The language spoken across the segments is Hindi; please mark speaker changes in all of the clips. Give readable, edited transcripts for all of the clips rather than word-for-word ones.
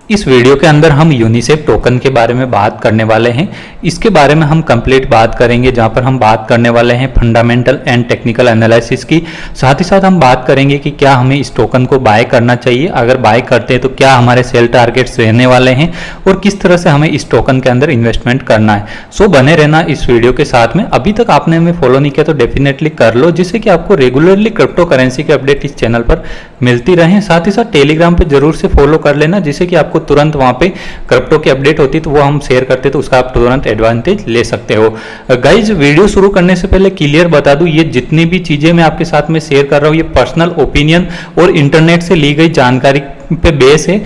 Speaker 1: इस वीडियो के अंदर हम यूनिसेफ टोकन के बारे में बात करने वाले हैं। इसके बारे में हम कंप्लीट बात करेंगे, जहां पर हम बात करने वाले हैं फंडामेंटल एंड टेक्निकल एनालिसिस की। साथ ही साथ हम बात करेंगे कि क्या हमें इस टोकन को बाय करना चाहिए, अगर बाय करते हैं तो क्या हमारे सेल टारगेट्स रहने वाले हैं और किस तरह से हमें इस टोकन के अंदर इन्वेस्टमेंट करना है। सो बने रहना इस वीडियो के साथ में। अभी तक आपने हमें फॉलो नहीं किया तो डेफिनेटली कर लो, जिससे कि आपको रेगुलरली क्रिप्टो करेंसी के अपडेट इस चैनल पर मिलती रहे। साथ ही साथ टेलीग्राम पर जरूर से फॉलो कर लेना, जिससे कि आपको तुरंत वहां पे क्रिप्टो की अपडेट होती है तो वो हम शेयर करते तो उसका आप तुरंत एडवांटेज ले सकते हो। गाइज, वीडियो शुरू करने से पहले क्लियर बता दूं, ये जितनी भी चीजें मैं आपके साथ में शेयर कर रहा हूं ये पर्सनल ओपिनियन और इंटरनेट से ली गई जानकारी पे बेस है।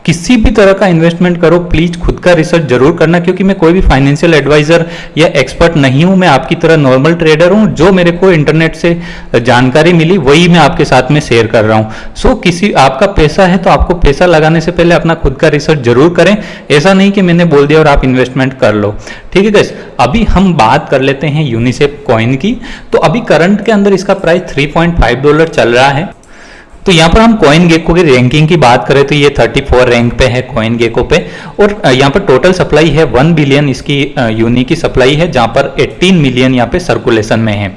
Speaker 1: किसी भी तरह का इन्वेस्टमेंट करो प्लीज खुद का रिसर्च जरूर करना, क्योंकि मैं कोई भी फाइनेंशियल एडवाइजर या एक्सपर्ट नहीं हूं। मैं आपकी तरह नॉर्मल ट्रेडर हूं, जो मेरे को इंटरनेट से जानकारी मिली वही मैं आपके साथ में शेयर कर रहा हूं। सो किसी आपका पैसा है तो आपको पैसा लगाने से पहले अपना खुद का रिसर्च जरूर करें। ऐसा नहीं कि मैंने बोल दिया और आप इन्वेस्टमेंट कर लो। ठीक है गाइस, अभी हम बात कर लेते हैं यूनिसेफ कॉइन की। तो अभी करंट के अंदर इसका प्राइस $3.5 चल रहा है। तो यहाँ पर हम कॉइन गेको की रैंकिंग की बात करें तो ये 34 रैंक पे है कॉइन गेको पे, और यहाँ पर टोटल सप्लाई है 1 बिलियन इसकी यूनी की सप्लाई है, जहाँ पर 18 मिलियन यहाँ पे सर्कुलेशन में है।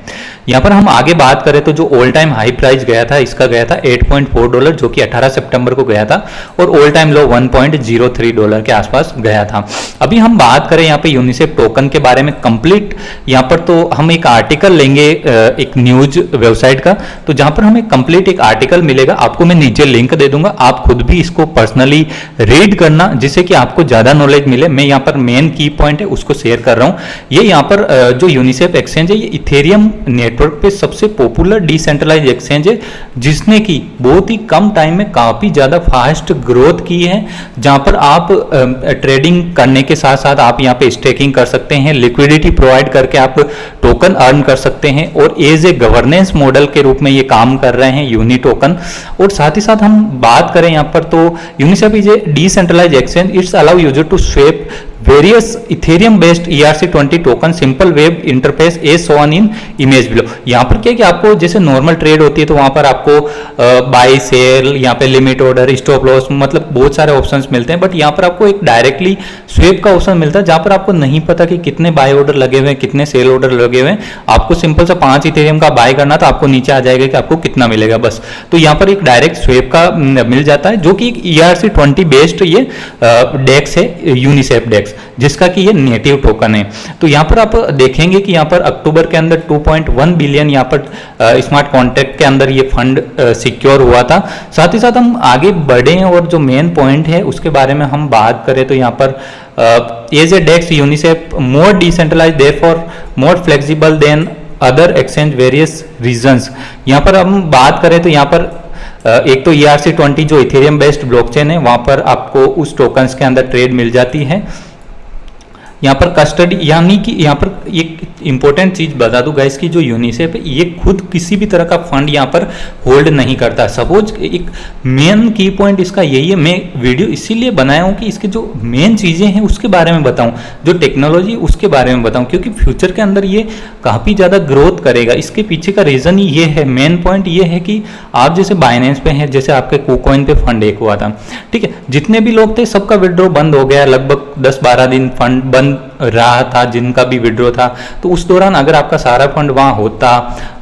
Speaker 1: यहाँ पर हम आगे बात करें तो जो ऑल टाइम हाई प्राइस गया था इसका गया था $8.4 जो कि 18 सितंबर को गया था, और ऑल टाइम लो $1.03 के आसपास गया था। अभी हम बात करें यहाँ पे यूनिसेफ टोकन के बारे में कंप्लीट, यहाँ पर तो हम एक आर्टिकल लेंगे एक न्यूज वेबसाइट का, तो जहाँ पर हमें कंप्लीट एक आर्टिकल मिलेगा, आपको मैं नीचे लिंक दे दूंगा, आप खुद भी इसको पर्सनली रीड करना जिससे कि आपको ज्यादा नॉलेज मिले। मैं यहाँ पर मेन की पॉइंट है उसको शेयर कर रहा हूँ। ये यहाँ पर जो यूनिसेफ एक्सचेंज है ये इथेरियम नेटवर्क पे सबसे पॉपुलर डिसेंट्रलाइज एक्सचेंज है, जिसने की बहुत ही कम टाइम में काफी ज्यादा फास्ट ग्रोथ की है, जहां पर आप ट्रेडिंग करने के साथ साथ आप यहाँ पे स्टेकिंग कर सकते हैं, लिक्विडिटी प्रोवाइड करके आप टोकन अर्न कर सकते हैं, और एज ए गवर्नेंस मॉडल के रूप में ये काम कर रहे हैं यूनी टोकन। और साथ ही साथ हम बात करें यहाँ पर तो Uniswap is a decentralize exchange, it's allow user to swap various Ethereum based ERC-20 token simple web interface as shown in image below. यहाँ पर क्या है कि आपको जैसे नॉर्मल ट्रेड होती है तो वहां पर आपको बाय सेल, यहाँ पे लिमिट ऑर्डर, स्टॉप लॉस, मतलब बहुत सारे ऑप्शंस मिलते हैं, बट यहाँ पर आपको एक डायरेक्टली स्वेप का ऑप्शन मिलता है, जहां पर आपको नहीं पता कि कितने बाय ऑर्डर लगे हुए हैं, कितने सेल ऑर्डर लगे हुए हैं। आपको सिंपल सा 5 इथेरियम का बाय करना तो आपको नीचे आ जाएगा कि आपको कितना मिलेगा बस। तो यहाँ पर एक डायरेक्ट स्वेप का मिल जाता है, जो कि एक ERC-20 बेस्ड ये डेक्स है, यूनिसेफ डेक्स, जिसका कि ये नेटिव टोकन है। तो यहाँ पर आप देखेंगे कि यहाँ पर अक्टूबर के अंदर 2.1 बिलियन यहाँ पर स्मार्ट कॉन्ट्रैक्ट के अंदर ये फंड सिक्योर हुआ था। साथ ही साथ हम आगे बढ़े और जो मेन पॉइंट है उसके बारे में हम बात करें तो यहाँ पर as a DEX Uniswap more decentralize therefore more flexible than other exchange various reasons. यहाँ पर हम बात करें तो यहाँ पर एक तो ERC-20 जो इथेरियम बेस्ड ब्लॉकचेन है वहां पर आपको उस टोकन्स के अंदर ट्रेड मिल जाती है। यहाँ पर कस्टडी, यानी कि यहाँ पर एक इंपॉर्टेंट चीज बता दूं गाइस की जो यूनिसेफ है ये खुद किसी भी तरह का फंड यहाँ पर होल्ड नहीं करता। सपोज एक मेन की पॉइंट इसका यही है, मैं वीडियो इसीलिए बनाया हूँ कि इसके जो मेन चीजें हैं उसके बारे में बताऊं, जो टेक्नोलॉजी उसके बारे में बताऊं, क्योंकि फ्यूचर के अंदर ये काफी ज्यादा ग्रोथ करेगा। इसके पीछे का रीजन ही ये है, मेन पॉइंट ये है कि आप जैसे बाइनेंस पे हैं, जैसे आपके कुकॉइन पे फंड एक हुआ था, ठीक है, जितने भी लोग थे सबका विड्रॉ बंद हो गया, लगभग 10-12 दिन फंड बंद रहा था जिनका भी विड्रॉ था। तो उस दौरान अगर आपका सारा फंड वहां होता,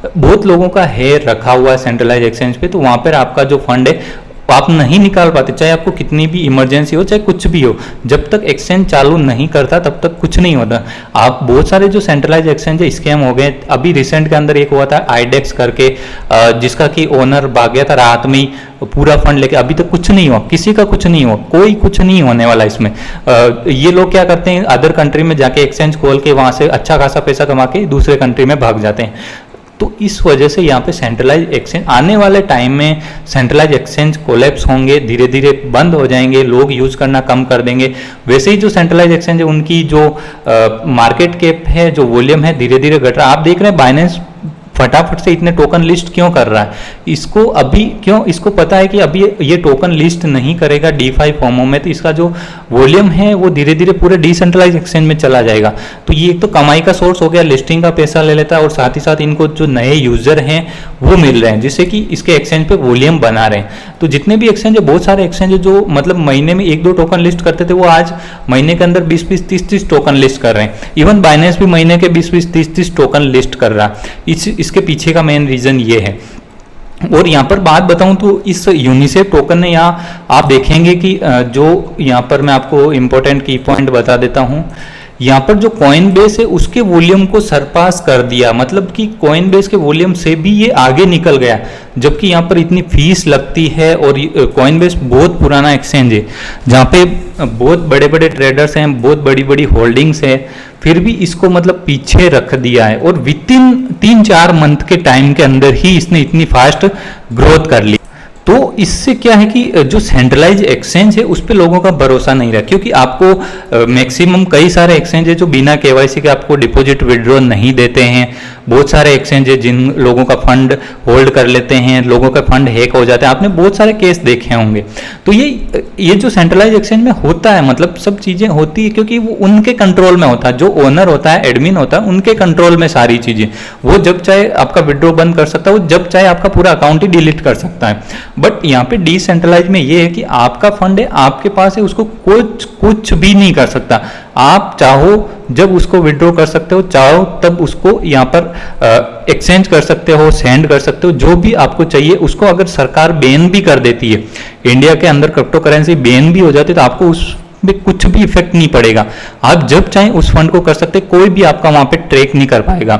Speaker 1: बहुत लोगों का है रखा हुआ है सेंट्रलाइज एक्सचेंज पे, तो वहां पर आपका जो फंड है आप नहीं निकाल पाते, चाहे आपको कितनी भी इमरजेंसी हो, चाहे कुछ भी हो, जब तक एक्सचेंज चालू नहीं करता तब तक कुछ नहीं होता। आप बहुत सारे जो सेंट्रलाइज एक्सचेंज है स्कैम हो गए। अभी रिसेंट के अंदर एक हुआ था आईडेक्स करके, जिसका कि ओनर भाग गया था रात में ही पूरा फंड लेके, अभी तक कुछ नहीं हुआ, किसी का कुछ नहीं हुआ, कोई कुछ नहीं होने वाला इसमें। ये लोग क्या करते हैं, अदर कंट्री में जाके एक्सचेंज खोल के वहां से अच्छा खासा पैसा कमा के दूसरे कंट्री में भाग जाते हैं। तो इस वजह से यहाँ पे सेंट्रलाइज एक्सचेंज आने वाले टाइम में सेंट्रलाइज एक्सचेंज कोलैप्स होंगे, धीरे धीरे बंद हो जाएंगे, लोग यूज करना कम कर देंगे। वैसे ही जो सेंट्रलाइज एक्सचेंज है उनकी जो मार्केट कैप है, जो वॉल्यूम है, धीरे धीरे घट रहा है। आप देख रहे हैं बाइनेंस फटाफट से इतने टोकन लिस्ट क्यों कर रहा है? इसको अभी क्यों, इसको पता है कि अभी ये टोकन लिस्ट नहीं करेगा DeFi फॉर्मों में, तो इसका जो वॉल्यूम है वो धीरे धीरे पूरे डिसेंट्रलाइज एक्सचेंज में चला जाएगा। तो ये एक तो कमाई का सोर्स हो गया, लिस्टिंग का पैसा ले लेता है, और साथ ही साथ इनको जो नए यूजर हैं वो मिल रहे हैं, जिससे कि इसके एक्सचेंज पे वॉल्यूम बना रहे हैं। तो जितने भी एक्सचेंज है, बहुत सारे एक्सचेंज है जो मतलब महीने में 1-2 टोकन लिस्ट करते थे, वो आज महीने के अंदर 20-20, 30-30 टोकन लिस्ट कर रहे हैं। इवन बाइनेंस भी महीने के 20-20, 30-30 टोकन लिस्ट कर रहा है। इसके पीछे का मेन रीजन ये है। और यहाँ पर बात बताऊं तो इस यूनिसेफ टोकन ने, यहाँ आप देखेंगे कि जो यहाँ पर मैं आपको इंपॉर्टेंट की पॉइंट बता देता हूँ, यहाँ पर जो कॉइन बेस है उसके वॉल्यूम को सरपास कर दिया, मतलब कि कॉइन बेस के वॉल्यूम से भी ये आगे निकल गया, जबकि यहाँ पर इतनी फीस लगती है। और कॉइन बेस बहुत पुराना एक्सचेंज है जहाँ पे बहुत बड़े बड़े ट्रेडर्स हैं, बहुत बड़ी बड़ी होल्डिंग्स है, फिर भी इसको मतलब पीछे रख दिया है। और विद इन 3-4 मंथ के टाइम के अंदर ही इसने इतनी फास्ट ग्रोथ कर ली। तो इससे क्या है कि जो सेंट्रलाइज एक्सचेंज है उस पे लोगों का भरोसा नहीं रहा, क्योंकि आपको मैक्सिमम कई सारे एक्सचेंज है जो बिना KYC के आपको डिपॉजिट विड्रॉ नहीं देते हैं। बहुत सारे एक्सचेंज है जिन लोगों का फंड होल्ड कर लेते हैं, लोगों का फंड हैक हो जाता है, आपने बहुत सारे केस देखे होंगे। तो ये जो सेंट्रलाइज एक्सचेंज में होता है, मतलब सब चीजें होती है क्योंकि वो उनके कंट्रोल में होता है, जो ओनर होता है, एडमिन होता है, उनके कंट्रोल में सारी चीजें। वो जब चाहे आपका विड्रॉ बंद कर सकता है, वो जब चाहे आपका पूरा अकाउंट ही डिलीट कर सकता है। बट यहाँ पे डिसेंट्रलाइज में ये है कि आपका फंड है, आपके पास है, उसको कुछ भी नहीं कर सकता। आप चाहो जब उसको विड्रॉ कर सकते हो, चाहो तब उसको यहाँ पर एक्सचेंज कर सकते हो, सेंड कर सकते हो, जो भी आपको चाहिए। उसको अगर सरकार बैन भी कर देती है, इंडिया के अंदर क्रिप्टो करेंसी बैन भी हो जाती है, तो आपको उस में कुछ भी इफेक्ट नहीं पड़ेगा। आप जब चाहें उस फंड को कर सकते, कोई भी आपका वहां पे ट्रैक नहीं कर पाएगा।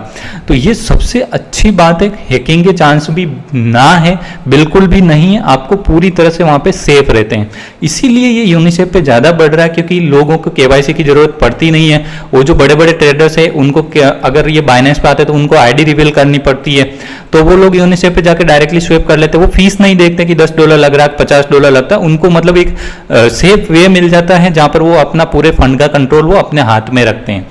Speaker 1: तो ये सबसे अच्छी बात है, हैकिंग के चांस भी ना है, बिल्कुल भी नहीं है, आपको पूरी तरह से वहां पे सेफ रहते हैं। इसीलिए ये यूनिसेफ पे ज्यादा बढ़ रहा है, क्योंकि लोगों को KYC की जरूरत पड़ती नहीं है। वो जो बड़े बड़े ट्रेडर्स है उनको अगर ये बाइनेंस पे आते हैं तो उनको ID रिवील करनी पड़ती है, तो वो लोग यूनिसेफ पे जाकर डायरेक्टली स्वेप कर लेते हैं। वो फीस नहीं देखते कि $10 लग रहा है, $50 लगता है, उनको मतलब एक सेफ वे मिल जाता है जहां पर वो अपना पूरे फंड का कंट्रोल वो अपने हाथ में रखते हैं।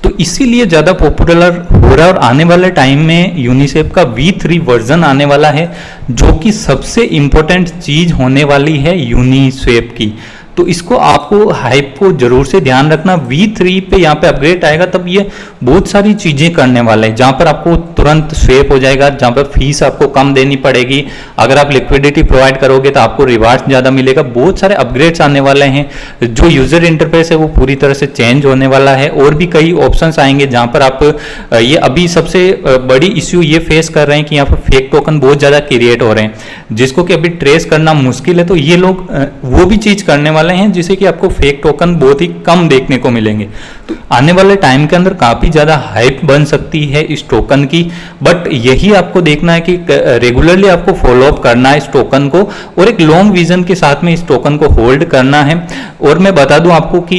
Speaker 1: तो इसीलिए ज्यादा पॉपुलर हो रहा है। और आने वाले टाइम में यूनिसेफ का V3 वर्जन आने वाला है, जो कि सबसे इंपॉर्टेंट चीज होने वाली है यूनिसेफ की। तो इसको आपको हाइप को जरूर से ध्यान रखना। V3 पे यहाँ पे अपग्रेड आएगा, तब ये बहुत सारी चीजें करने वाले हैं, जहां पर आपको तुरंत स्वेप हो जाएगा, जहां पर फीस आपको कम देनी पड़ेगी। अगर आप लिक्विडिटी प्रोवाइड करोगे तो आपको रिवार्ड ज्यादा मिलेगा। बहुत सारे अपग्रेड्स आने वाले हैं, जो यूजर इंटरफेस है वो पूरी तरह से चेंज होने वाला है। और भी कई ऑप्शंस आएंगे जहां पर आप ये अभी सबसे बड़ी इश्यू ये फेस कर रहे हैं कि यहाँ पर फेक टोकन बहुत ज्यादा क्रिएट हो रहे हैं, जिसको कि अभी ट्रेस करना मुश्किल है। तो ये लोग वो भी चीज करने वाले हैं जिससे कि आपको फेक टोकन बहुत ही कम देखने को मिलेंगे। तो आने वाले टाइम के अंदर काफी ज्यादा हाइप बन सकती है इस टोकन की। बट यही आपको देखना है कि रेगुलरली आपको फॉलो अप करना है इस टोकन को, और एक लॉन्ग विजन के साथ में इस टोकन को होल्ड करना है। और मैं बता दूं आपको कि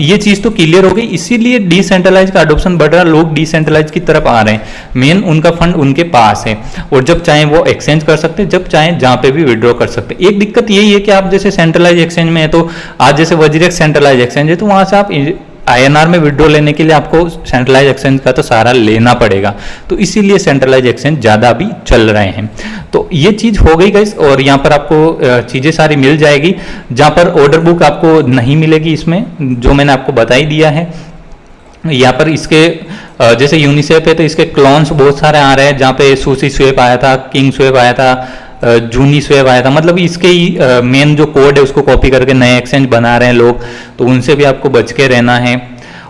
Speaker 1: ये चीज तो क्लियर हो गई, इसीलिए डिसेंट्रलाइज का अडोप्शन बढ़ रहा है, लोग डिसेंट्रलाइज की तरफ आ रहे हैं। मेन उनका फंड उनके पास है, और जब चाहे वो एक्सचेंज कर सकते हैं, जब चाहे जहां पे भी विड्रॉ कर सकते हैं। एक दिक्कत यही है कि आप जैसे सेंट्रलाइज एक्सचेंज में है, तो आज जैसे वज्रेक्स सेंट्रलाइज एक्सचेंज है, तो वहां से आप INR में विड्रॉ लेने के लिए आपको सेंट्रलाइज एक्सचेंज का तो सहारा लेना पड़ेगा। तो इसीलिए सेंट्रलाइज एक्सचेंज ज्यादा भी चल रहे हैं। तो ये चीज हो गई गाइस, और यहाँ पर आपको चीजें सारी मिल जाएगी। जहां पर ऑर्डर बुक आपको नहीं मिलेगी, इसमें जो मैंने आपको बता ही दिया है। यहाँ पर इसके जैसे यूनिसेफ है तो इसके क्लोन्स बहुत सारे आ रहे हैं, जहाँ पे सुशी स्वेप आया था, किंग स्वेप आया था, जूनी स्वेप आया था। मतलब इसके ही मेन जो कोड है उसको कॉपी करके नए एक्सचेंज बना रहे हैं लोग, तो उनसे भी आपको बच के रहना है।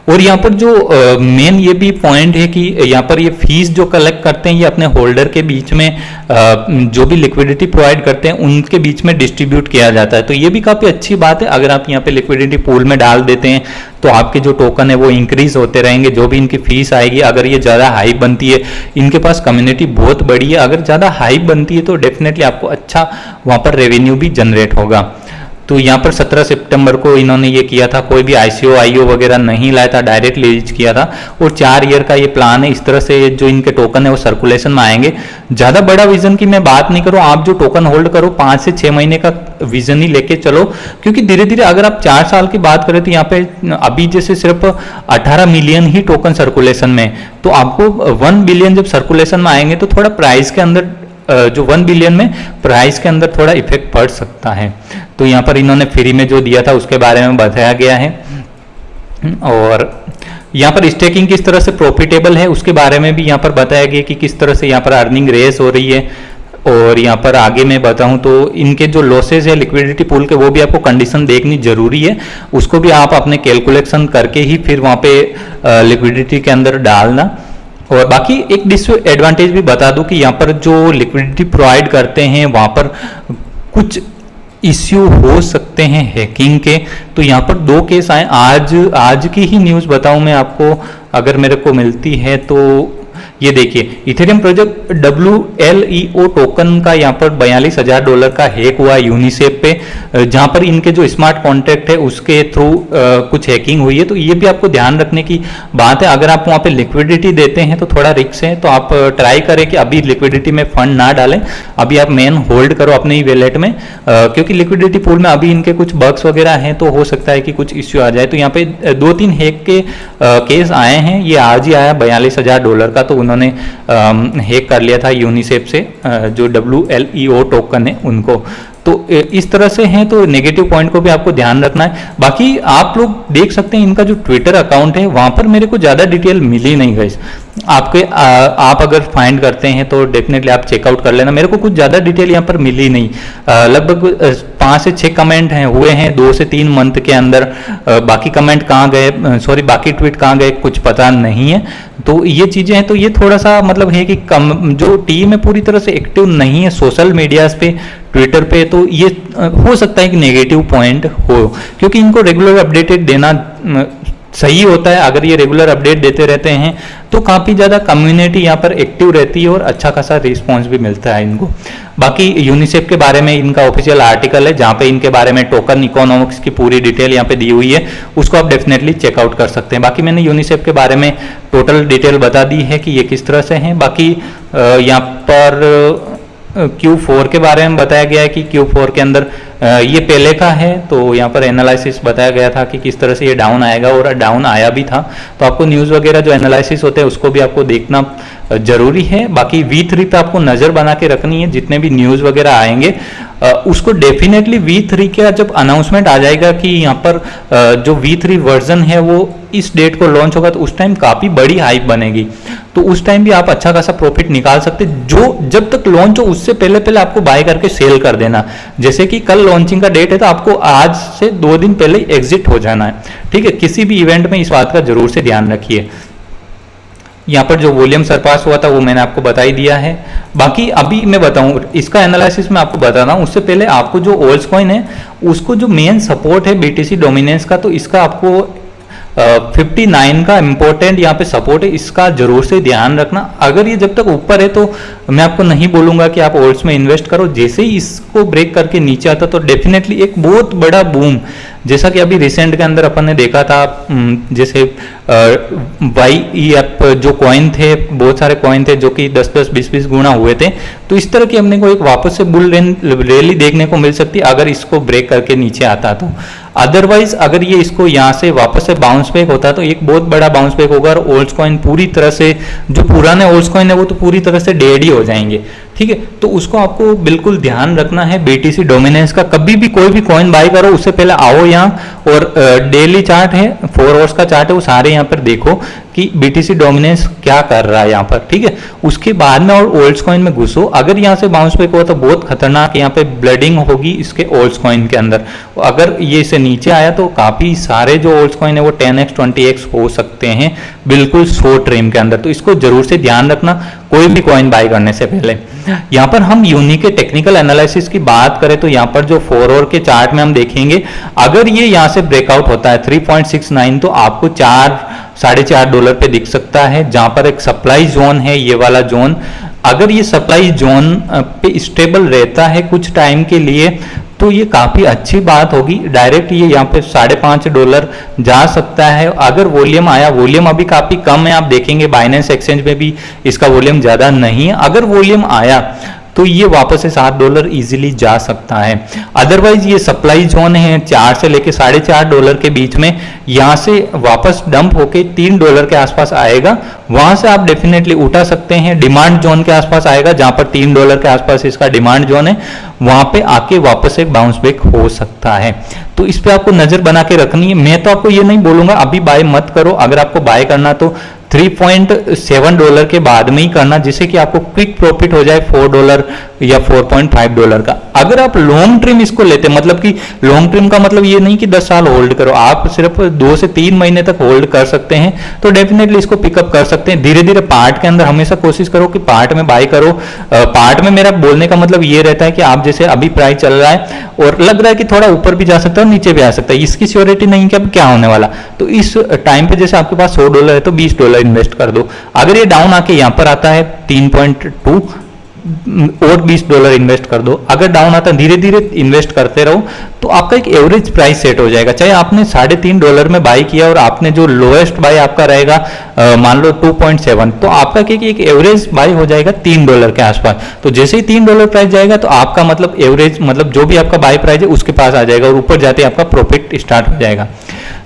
Speaker 1: और यहाँ पर जो मेन ये भी पॉइंट है कि यहाँ पर ये फीस जो कलेक्ट करते हैं, ये अपने होल्डर के बीच में जो भी लिक्विडिटी प्रोवाइड करते हैं उनके बीच में डिस्ट्रीब्यूट किया जाता है। तो ये भी काफी अच्छी बात है। अगर आप यहाँ पे लिक्विडिटी पूल में डाल देते हैं तो आपके जो टोकन है वो इंक्रीज होते रहेंगे। जो भी इनकी फीस आएगी, अगर ये ज्यादा हाई बनती है, इनके पास कम्युनिटी बहुत बड़ी है, अगर ज्यादा हाई बनती है तो डेफिनेटली आपको अच्छा वहां पर रेवेन्यू भी जनरेट होगा। तो यहाँ पर 17 सितंबर को इन्होंने ये किया था, कोई भी आईसीओ आईओ वगैरह नहीं लाया था, डायरेक्ट रिलीज किया था। और 4 ईयर का ये प्लान है। इस तरह से जो इनके टोकन है वो सर्कुलेशन में आएंगे। ज़्यादा बड़ा विजन की मैं बात नहीं करूँ, आप जो टोकन होल्ड करो 5 से 6 महीने का विजन ही लेके चलो, क्योंकि धीरे धीरे अगर आप 4 साल की बात करें तो यहाँ पे अभी जैसे सिर्फ 18 मिलियन ही टोकन सर्कुलेशन में, तो आपको 1 बिलियन जब सर्कुलेशन में आएंगे तो थोड़ा प्राइस के अंदर जो 1 बिलियन में प्राइस के अंदर थोड़ा इफेक्ट पड़ सकता है। तो यहाँ पर इन्होंने फ्री में जो दिया था उसके बारे में बताया गया है। और यहाँ पर स्टेकिंग किस तरह से प्रॉफिटेबल है उसके बारे में भी यहाँ पर बताया गया कि किस तरह से यहाँ पर अर्निंग रेस हो रही है। और यहाँ पर आगे मैं बताऊँ तो इनके जो लॉसेज है लिक्विडिटी पूल के, वो भी आपको कंडीशन देखनी जरूरी है, उसको भी आप अपने कैलकुलेशन करके ही फिर वहाँ पे लिक्विडिटी के अंदर डालना। और बाकी एक डिसएडवांटेज भी बता दूं कि यहाँ पर जो लिक्विडिटी प्रोवाइड करते हैं वहाँ पर कुछ इश्यू हो सकते हैं हैकिंग के। तो यहाँ पर 2 केस आए, आज की ही न्यूज़ बताऊं मैं आपको, अगर मेरे को मिलती है तो ये देखिए इथेरियम प्रोजेक्ट WLEO टोकन का यहाँ पर $42,000 का हैक हुआ यूनिसेफ पे, जहाँ पर इनके जो स्मार्ट कॉन्ट्रैक्ट है उसके थ्रू कुछ हैकिंग हुई है। तो ये भी आपको ध्यान रखने की बात है। अगर आप वहाँ पे लिक्विडिटी देते हैं तो थोड़ा रिस्क है, तो आप ट्राई करें कि अभी लिक्विडिटी में फंड ना डालें, अभी आप मेन होल्ड करो अपने ही वैलेट में, क्योंकि लिक्विडिटी पूल में अभी इनके कुछ बग्स वगैरह हैं तो हो सकता है कि कुछ इश्यू आ जाए। तो यहाँ पे 2-3 हैक के केस आए हैं, ये आज ही आया $42,000 का, तो उन्होंने हैक कर लिया था यूनिसेफ से जो WLEO टोकन है उनको। तो इस तरह से हैं, तो नेगेटिव पॉइंट को भी आपको ध्यान रखना है। बाकी आप लोग देख सकते हैं इनका जो ट्विटर अकाउंट है वहां पर मेरे को ज़्यादा डिटेल मिली नहीं गई। आप अगर फाइंड करते हैं तो डेफिनेटली आप चेकआउट कर लेना, मेरे को कुछ ज़्यादा डिटेल यहाँ पर मिली नहीं। लगभग 5 से 6 कमेंट हुए हैं 2 से 3 मंथ के अंदर। बाकी कमेंट कहाँ गए, बाकी ट्वीट कहाँ गए कुछ पता नहीं है। तो ये चीज़ें हैं, तो ये थोड़ा सा मतलब है कि जो टीम है पूरी तरह से एक्टिव नहीं है सोशल मीडियाज पे, ट्विटर पे, तो ये हो सकता है कि नेगेटिव पॉइंट हो, क्योंकि इनको रेगुलर अपडेटेड देना सही होता है। अगर ये रेगुलर अपडेट देते रहते हैं तो काफ़ी ज़्यादा कम्युनिटी यहाँ पर एक्टिव रहती है और अच्छा खासा रिस्पॉन्स भी मिलता है इनको। बाकी यूनिसेफ के बारे में इनका ऑफिशियल आर्टिकल है जहाँ पे इनके बारे में टोकन इकोनॉमिक्स की पूरी डिटेल यहाँ पे दी हुई है, उसको आप डेफिनेटली चेकआउट कर सकते हैं। बाकी मैंने यूनिसेफ के बारे में टोटल डिटेल बता दी है कि ये किस तरह से हैं। बाकी यहाँ पर Q4 के बारे में बताया गया है कि Q4 के अंदर ये पहले का है, तो यहाँ पर एनालिसिस बताया गया था कि किस तरह से ये डाउन आएगा, और डाउन आया भी था। तो आपको न्यूज़ वगैरह जो एनालिसिस होते हैं उसको भी आपको देखना जरूरी है। बाकी V3 पे आपको नज़र बना के रखनी है, जितने भी न्यूज़ वगैरह आएंगे उसको डेफिनेटली V3 का जब अनाउंसमेंट आ जाएगा कि यहाँ पर जो V3 वर्जन है वो इस डेट को लॉन्च होगा, तो उस टाइम काफ़ी बड़ी हाइप बनेगी, तो उस टाइम भी आप अच्छा खासा प्रॉफिट निकाल सकते। जो जब तक लॉन्च हो उससे पहले आपको बाय करके सेल कर देना। जैसे कि कल लॉन्चिंग का डेट है तो आपको आज से 2 दिन पहले एग्जिट हो जाना है, ठीक है। किसी भी इवेंट में इस बात का जरूर से ध्यान रखिए। यहाँ पर जो वॉल्यूम सरपास हुआ था वो मैंने आपको बता ही दिया है। बाकी अभी मैं बताऊँ इसका एनालिसिस मैं आपको बताता हूँ, उससे पहले आपको जो ओल्ड्स कॉइन है उसको जो मेन सपोर्ट है BTC डोमिनेंस का, तो इसका आपको 59 का इंपॉर्टेंट यहाँ पे सपोर्ट है, इसका जरूर से ध्यान रखना। अगर ये जब तक ऊपर है तो मैं आपको नहीं बोलूंगा कि आप ओल्ड्स में इन्वेस्ट करो, जैसे ही इसको ब्रेक करके नीचे आता तो डेफिनेटली एक बहुत बड़ा बूम, जैसा कि अभी रिसेंट के अंदर अपन ने देखा था, जैसे YEF जो कॉइन थे, बहुत सारे कॉइन थे जो कि 10-10, 20-20 गुना हुए थे, तो इस तरह की हमने को एक वापस से बुल रैली देखने को मिल सकती अगर इसको ब्रेक करके नीचे आता तो। अदरवाइज अगर ये इसको यहाँ से वापस से बाउंस बैक होता तो एक बहुत बड़ा बाउंस बैक होगा, और ओल्ड्स कॉइन पूरी तरह से, जो पुराने ओल्ड्स कॉइन है वो तो पूरी तरह से डेड ही हो जाएंगे, ठीक है। तो उसको आपको बिल्कुल ध्यान रखना है BTC डोमिनेंस का। कभी भी कोई भी कॉइन बाय करो उससे पहले आओ यहाँ और डेली चार्ट है, 4 आवर्स का चार्ट है, वो सारे यहाँ पर देखो कि BTC डोमिनेंस क्या कर रहा है यहाँ पर, ठीक है। उसके बाद में और ओल्ड्स कॉइन में घुसो। अगर यहाँ से बाउंस बैक हुआ तो बहुत खतरनाक यहाँ पे ब्लडिंग होगी इसके ओल्ड्स कॉइन के अंदर। अगर ये इसे नीचे आया तो काफी सारे जो ओल्ड्स कॉइन है वो 10x 20x हो सकते हैं बिल्कुल शॉर्ट टाइम के अंदर, तो इसको जरूर से ध्यान रखना कोई भी कॉइन बाय करने से पहले। यहाँ पर हम यूनी के टेक्निकल एनालिसिस की बात करें तो यहाँ पर जो 4 आवर के चार्ट में हम देखेंगे, अगर ये यहाँ से ब्रेकआउट होता है 3.69 तो आपको $4.5 पे दिख सकता है, जहां पर एक सप्लाई जोन है, ये वाला जोन। अगर ये सप्लाई जोन पे स्टेबल रहता है कुछ टाइम के लिए तो ये काफ़ी अच्छी बात होगी। डायरेक्ट ये यहाँ पे $5.5 जा सकता है अगर वॉल्यूम आया। वॉल्यूम अभी काफ़ी कम है, आप देखेंगे बाइनेंस एक्सचेंज में भी इसका वॉल्यूम ज़्यादा नहीं है। अगर वॉल्यूम आया तो ये वापस से $7 इजीली जा सकता है। अदरवाइज ये सप्लाई जोन है 4 से लेके $4.5 के बीच में, यहाँ से वापस डंप होके $3 के आसपास आएगा, वहां से आप डेफिनेटली उठा सकते हैं। डिमांड जोन के आसपास आएगा, जहां पर $3 के आसपास इसका डिमांड जोन है, वहां पे आके वापस एक बाउंस बैक हो सकता है। तो इस पे आपको नजर बना के रखनी है। मैं तो आपको ये नहीं बोलूंगा अभी बाय मत करो, अगर आपको बाय करना तो $3.7 के बाद में ही करना, जिससे कि आपको क्विक प्रॉफिट हो जाए $4 या $4.5 का। अगर आप लॉन्ग ट्रिम इसको लेते, मतलब कि लॉन्ग ट्रिम का मतलब ये नहीं कि 10 साल होल्ड करो, आप सिर्फ 2 से 3 महीने तक होल्ड कर सकते हैं, तो डेफिनेटली इसको पिकअप कर सकते हैं। धीरे धीरे पार्ट के अंदर हमेशा कोशिश करो कि पार्ट में बाय करो। पार्ट में मेरा बोलने का मतलब ये रहता है कि आप जैसे अभी प्राइस चल रहा है और लग रहा है कि थोड़ा ऊपर भी जा सकता है और नीचे भी आ सकता है, इसकी श्योरिटी नहीं कि अब क्या होने वाला, तो इस टाइम पे जैसे आपके पास $100 है तो $20 इन्वेस्ट कर दो। अगर ये डाउन आके यहां पर आता है 3.2 और $20 इन्वेस्ट कर दो। अगर डाउन आता है धीरे धीरे इन्वेस्ट करते रहो तो आपका एक एवरेज प्राइस सेट हो जाएगा। चाहे आपने $3.5 में बाय किया और आपने जो लोएस्ट बाय आपका रहेगा मान लो 2.7, तो आपका एक एवरेज बाय हो जाएगा $3 के आसपास। तो जैसे ही $3 प्राइस जाएगा तो आपका मतलब एवरेज मतलब जो भी आपका बाय प्राइस है उसके पास आ जाएगा और ऊपर जाते आपका प्रॉफिट स्टार्ट हो जाएगा।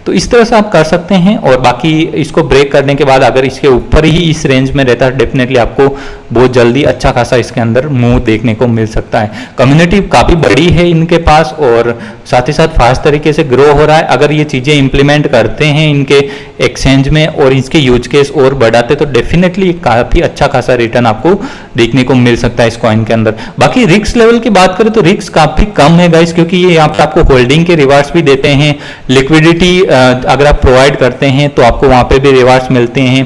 Speaker 1: तो इस तरह से आप कर सकते हैं। और बाकी इसको ब्रेक करने के बाद अगर इसके ऊपर ही इस रेंज में रहता है, डेफिनेटली आपको बहुत जल्दी अच्छा खासा इसके अंदर मूव देखने को मिल सकता है। कम्युनिटी काफ़ी बड़ी है इनके पास और साथ ही साथ फास्ट तरीके से ग्रो हो रहा है। अगर ये चीज़ें इंप्लीमेंट करते हैं इनके एक्सचेंज में और इसके यूज केस और बढ़ाते तो डेफिनेटली काफ़ी अच्छा खासा रिटर्न आपको देखने को मिल सकता है इस कॉइन के अंदर। बाकी रिस्क लेवल की बात करें तो रिस्क काफ़ी कम है गाइस, क्योंकि ये यहाँ पर आपको होल्डिंग के रिवार्ड्स भी देते हैं, लिक्विडिटी अगर आप प्रोवाइड करते हैं तो आपको वहां पे भी रिवार्ड्स मिलते हैं।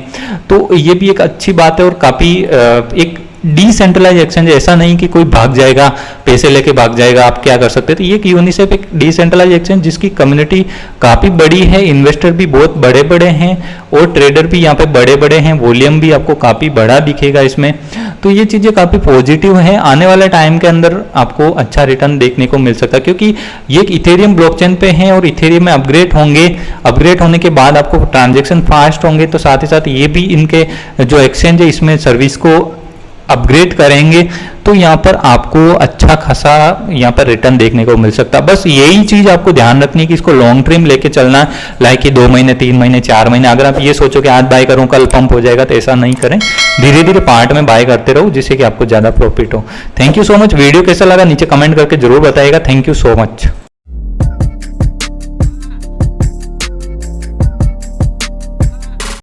Speaker 1: तो ये भी एक अच्छी बात है और काफ़ी एक डिसेंट्रलाइज एक्सचेंज, ऐसा नहीं कि कोई भाग जाएगा पैसे लेके भाग जाएगा, आप क्या कर सकते हैं। तो ये यूनिसेफ एक डिसेंट्रलाइज एक्सचेंज जिसकी कम्युनिटी काफ़ी बड़ी है, इन्वेस्टर भी बहुत बड़े बड़े हैं और ट्रेडर भी यहाँ पे बड़े बड़े हैं, वॉल्यूम भी आपको काफ़ी बड़ा दिखेगा इसमें। तो ये चीज़ें काफ़ी पॉजिटिव है। आने वाले टाइम के अंदर आपको अच्छा रिटर्न देखने को मिल सकता है, क्योंकि ये इथेरियम ब्लॉकचेन पे है और इथेरियम में अपग्रेड होंगे। अपग्रेड होने के बाद आपको ट्रांजेक्शन फास्ट होंगे, तो साथ ही साथ ये भी इनके जो एक्सचेंज है इसमें सर्विस को अपग्रेड करेंगे, तो यहाँ पर आपको अच्छा खासा यहाँ पर रिटर्न देखने को मिल सकता है। बस यही चीज आपको ध्यान रखनी है कि इसको लॉन्ग टर्म लेके चलना है, लाइक कि 2 महीने 3 महीने 4 महीने। अगर आप ये सोचो कि आज बाय करूं कल पंप हो जाएगा, तो ऐसा नहीं करें, धीरे धीरे पार्ट में बाय करते रहो जिससे कि आपको ज्यादा प्रॉफिट हो। Thank you so much. Video कैसा लगा नीचे कमेंट करके जरूर बताइएगा। Thank you so much.